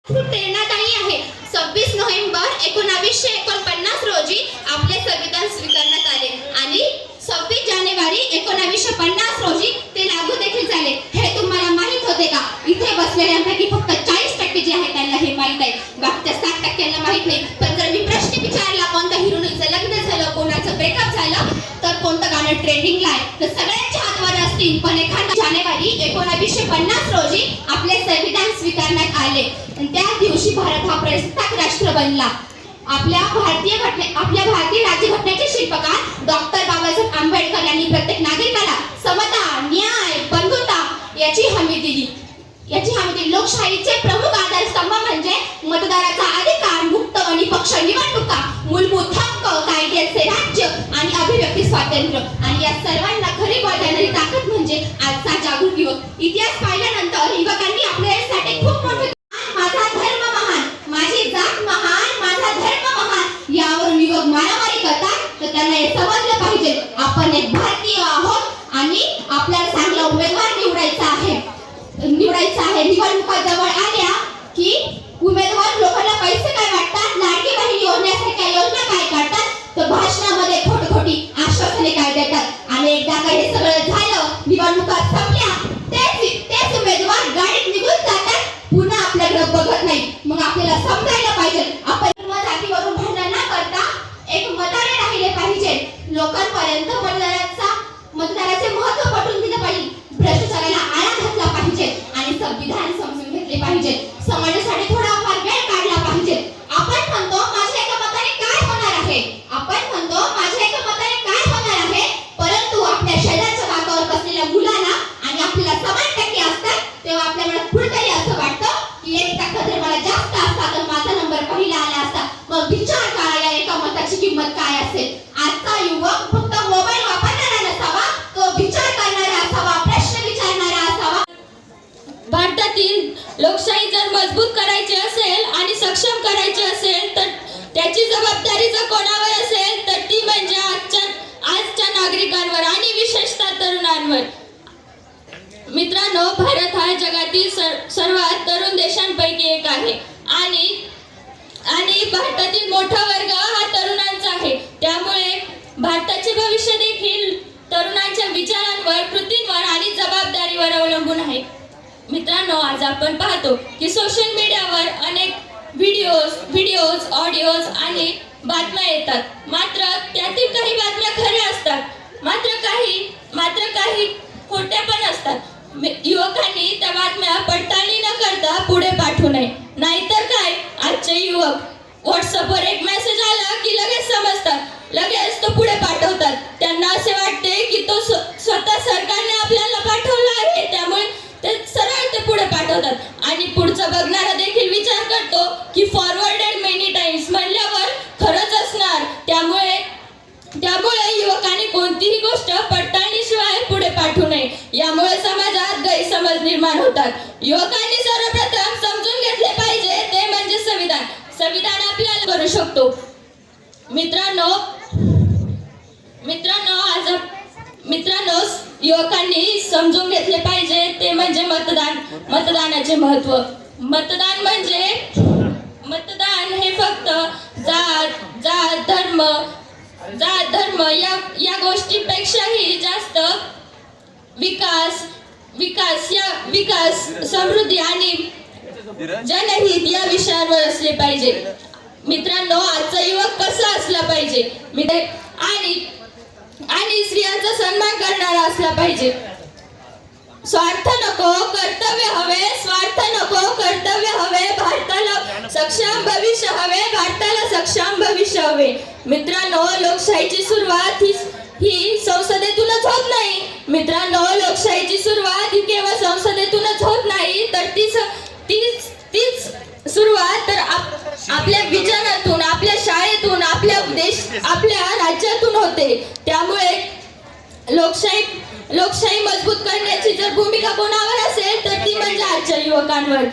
खूप प्रेरणादायी आहे. 26 नोव्हेंबर 1949 रोजी आपले संविधान स्वीकारण्यात आले आणि 26 जानेवारी 1950 रोजी ते लागू देखील झाले. हे तुम्हाला माहित होते का? इथे बसलेल्यांपैकी फक्त 40% जे आहे त्यांना हे माहित आहे, बाकीच्या 60%ला माहित नाही. पण जर मी प्रश्न विचारला कोणत्या हिरोईनचं लग्न झालं, कोणाचं ब्रेकअप झालं, तर कोणतं गाणं ट्रेंडिंगला आहे, तर सगळ्यांच्या हातवर असतील. पण 1 जानेवारी 1950 रोजी आपले संविधान स्वीकारण्यात आले आणि त्या दिवशी भारत हा प्रजासत्ताक राष्ट्र बनला. आपल्या भारतीय राज्यघटनेचे शिल्पकार डॉक्टर बाबासाहेब आंबेडकर यांनी प्रत्येक नागरिकाला समता, न्याय, बंधुता याची हमी दिली. लोकशाहीचे प्रमुख आधारस्तंभ म्हणजे मतदाराचा अधिकार, मुक्त व निष्पक्ष निवडणुका, मूलभूत हक्क, कायद्याचे राज्य आणि अभिव्यक्ती स्वातंत्र्य. आणि या सर्वांना खरी बळ देणारी ताकद म्हणजे आजचा जागरूक युवक. इतिहास पाहिल्यानंतर युवकांनी आपल्यासाठी खूप मोठे माझा धर्म महान, माझी जात महान, माझा धर्म महान यावरून युवक मारामारी करतात. तर त्यांना हे समजलं पाहिजे आपण एक भारतीय आहोत आणि आपल्याला चांगला उमेदवार निवडायचा आहे. निवडणुका जवळ आल्या की उमेदवार लोकांना पैसे काय वाटतात, लाडकी बहीण योजनेसारख्या योजना काय करतात, तर भाषणामध्ये खोटी आश्वासने काय देतात. आणि एकदा का हे सगळं झालं, निवडणुका संपल्या, तेच उमेदवार गाडीत निघून जातात, पुन्हा आपल्याकडे बघत नाही. मग आपल्याला समजायला पाहिजे आपण जातीवरून भांडण न करता एक मताने राहिले पाहिजे. लोकांपर्यंत मतदाराचे महत्त्व पटवून दिलं पाहिजे. भ्रष्टाचाराला आळा घातला पाहिजे आणि संविधान समजून घेतले पाहिजे. समाजासाठी थोडाफार वेळ काढला पाहिजे. आपण म्हणतो माझ्या एका मताने काय होणार आहे, परंतु आपल्या शरीराच्या भागावर बसलेल्या मुलाला आणि आपल्याला समान टक्के असतात, तेव्हा आपल्या मनात कुठेतरी असं वाटतं की 1% जर मला जास्त असता तर माझा नंबर पहिला आला असता. मग विचार करा या एका मताची किंमत काय असेल. आजचा युवक फक्त मोबाईल वापरणारा नसावा, तो विचार करणारा असावा, प्रश्न विचारणारा असावा. भारतातील लोकशाही जर मजबूत करायची असेल आणि सक्षम करायची असेल तर त्याची जबाबदारी जर कोणावर असेल तर ती म्हणजे आजच्या नागरिकांवर आणि विशेषतः तरुणांवर. मित्रांनो, भारत हा जगातील सर्वात तरुण देशांपैकी एक आहे आणि भारतातील मोठा वर्ग हा तरुणांचा आहे. त्यामुळे भारताचे भविष्य देखील तरुणांच्या विचारांवर, कृतींवर आणि जबाबदारीवर अवलंबून आहे. मित्रांनो, आज आपण पाहतो की सोशल मीडियावर अनेक व्हिडिओज, ऑडिओज आणि बातम्या येतात. मात्र त्यातील काही बातम्या खऱ्या असतात, मात्र काही खोट्या पण असतात. युवकांनी त्या बातम्या पडताळणी न करता पुढे पाठवू नये. नाहीतर काय, आजचे युवक व्हॉट्सअपवर एक मेसेज आला की लगेच समजतात, लगेच तो पुढे पाठवतात. त्यांना असे वाटते की तो स्वतः सरकारने आपल्याला पाठवला आहे, त्यामुळे ते सरळ ते पुढे पाठवतात आणि पुढचा बघणारा देखील विचार करतो की फॉरवर्डेड मेनी टाइम्स म्हणल्यावर खरंच असणार. त्यामुळे युवकांनी कोणतीही गोष्ट पडताळणीशिवाय पुढे पाठवू नये. यामुळे समाजात गैरसमज निर्माण होतात. युवकांनी सर्वप्रथम समजून घेतले पाहिजे ते म्हणजे संविधान आपल्याला करू शकतो. मित्रांनो, युवकांनी समजून घेतले पाहिजे ते म्हणजे मतदानाचे महत्त्व. मतदान हे फक्त जात धर्म या गोष्टीपेक्षाही जास्त विकास, समृद्धी आणि जनहित या विषयांवर असले पाहिजे. मित्रांनो, आजचा युवक कसा असला पाहिजे आणि स्त्रियांचा सन्मान करणारा असला पाहिजे. स्वार्थ नको, कर्तव्य हवे. भारताला सक्षम भविष्य हवे. मित्रांनो, लोकशाहीची सुरुवात ही संसदेतूनच होत नाही. लोकशाहीची सुरुवात ही केवळ संसदेतूनच होत नाही, तर तीच सुरुवात तर आपल्या विचारातून, आपल्या शाळेतून, आपल्या राज्यातून होते. त्यामुळे लोकशाही मजबूत करण्याची जर भूमिका कोणावर असेल तर ती म्हणजे आजच्या युवकांवर.